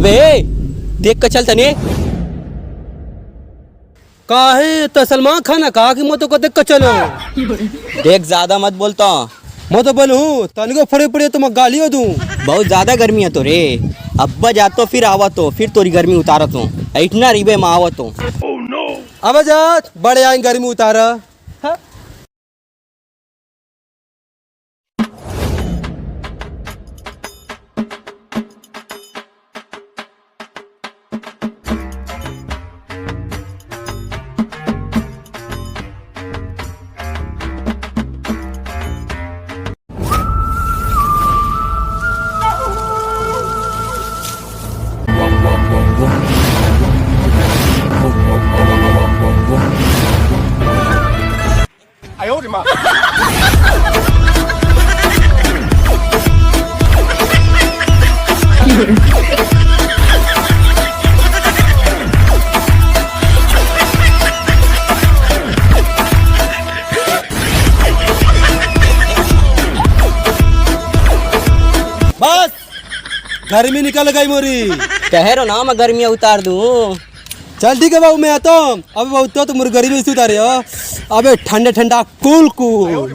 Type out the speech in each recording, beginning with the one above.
अबे देख कर चल तने काहे तो सलमान खान ने कहा कि मैं तो को देख कर चलो। देख ज्यादा मत बोलता। मैं तो बोलूँ तनिको फड़े पड़े तो मैं गालियों दूं। बहुत ज्यादा गर्मी है तो रे। अब्बा जातो फिर आवत हो फिर तोरी गर्मी उतारत हो। इतना रिबे में आवत हो। अब जा बड़े आए गर्मी उतारा। बस गर्मी निकल गई मोरी। कह रहा ना मैं गर्मियाँ उतार दूं। चल ठीक है बाबू मैं आता हूँ। अबे बाबू तो मुझे गर्मी से उतारे हो। अबे ठंडा ठंडा कूल कूल।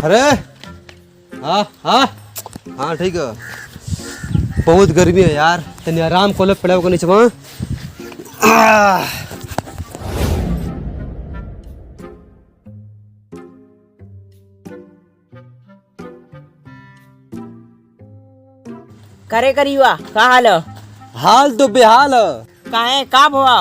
अरे हाँ हाँ हाँ ठीक है। बहुत गर्मी है यार। तनी आराम को लो पड़े नीचे वहाँ। करे करीवा का हाल है? हाल तो बेहाल है। काहे का भवा?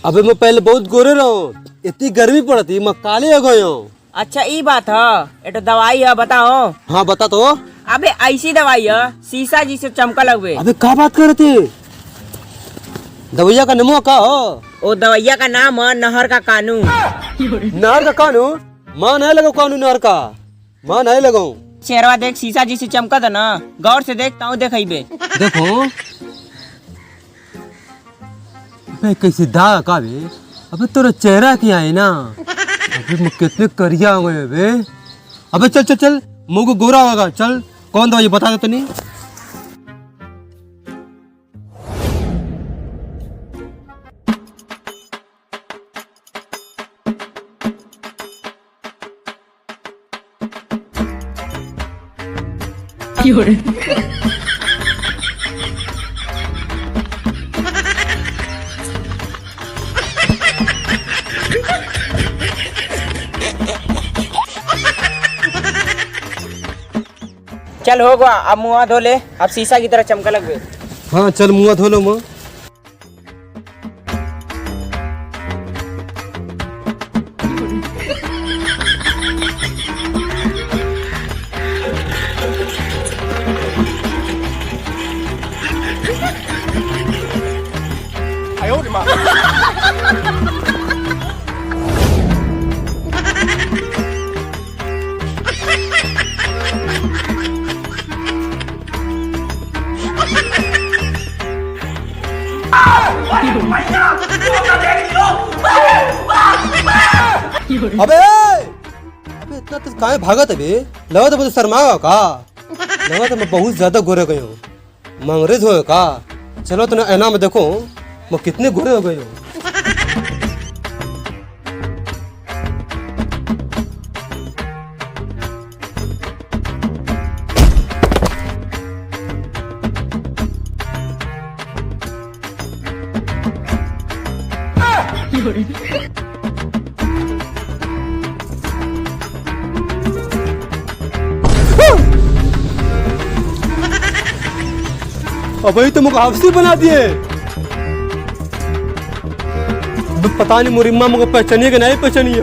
अबे मैं पहले बहुत गोरे रहा। इतनी गर्मी पड़ती मैं काले हो गए हूँ। अच्छा ई बात है। ये तो दवाई है बताओ। हाँ बता तो। अबे ऐसी दवाई है शीशा जी से चमका लगवे। अबे क्या बात कर रहे थे? दवैया का नमो का हो? ओ दवैया का नाम है नहर का कानून। नहर का कानून? माँ नहीं लगाओ कानून नहर का। माँ नहीं लगाऊं। चेहरा देख शीशा जी से चमका था ना। गौर से देखता हूँ देखेबे। देखो अबे कैसे दाग का बे। अबे तेरा चेहरा क्या है ना। अबे मैं कितने करिया हो गए बे। अबे चल चल चल मुंह को गोरा होगा। चल कौन दवाई बता दे तो नहीं। चल हो गया अब मुँह धो ले। अब शीशा की तरह चमका लगवे। हाँ चल मुँह धो लो मुँह। अबे अबे इतना तो काहे भागत है बे। लगा तो मुझे शर्माओ का। लगा तो मैं बहुत ज्यादा गोरे गए हूँ। मंगरेज हो का। चलो तो ऐना में देखो मैं कितने गोरे हो गए हूँ। अबे तो मुझे हाफसी बना दिए। पता नहीं मुरिम्मा मुझे पहचानिए कि नहीं पहचानिए।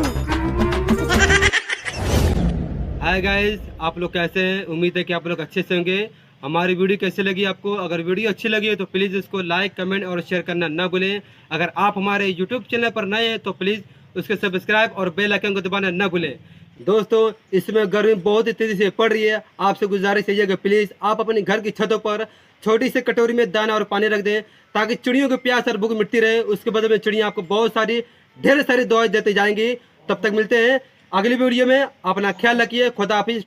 हाय गाइस, आप लोग कैसे हैं? उम्मीद है कि आप लोग अच्छे से होंगे। हमारी वीडियो कैसे लगी आपको? अगर वीडियो अच्छी लगी है तो प्लीज़ इसको लाइक कमेंट और शेयर करना ना भूलें। अगर आप हमारे यूट्यूब चैनल पर नए हैं तो प्लीज़ उसको सब्सक्राइब और बेल आइकन को दबाना ना भूलें। दोस्तों इसमें गर्मी बहुत ही तेजी से पड़ रही है। आपसे गुजारिश है कि प्लीज आप अपने घर की छतों पर छोटी सी कटोरी में दाना और पानी रख दें, ताकि चिड़ियों की प्यास और भूख मिटती रहे। उसके बदले में चिड़िया आपको बहुत सारी ढेर सारी दवाएं देती जाएंगी। तब तक मिलते हैं अगली वीडियो में। अपना ख्याल रखिए। खुदा हाफिज।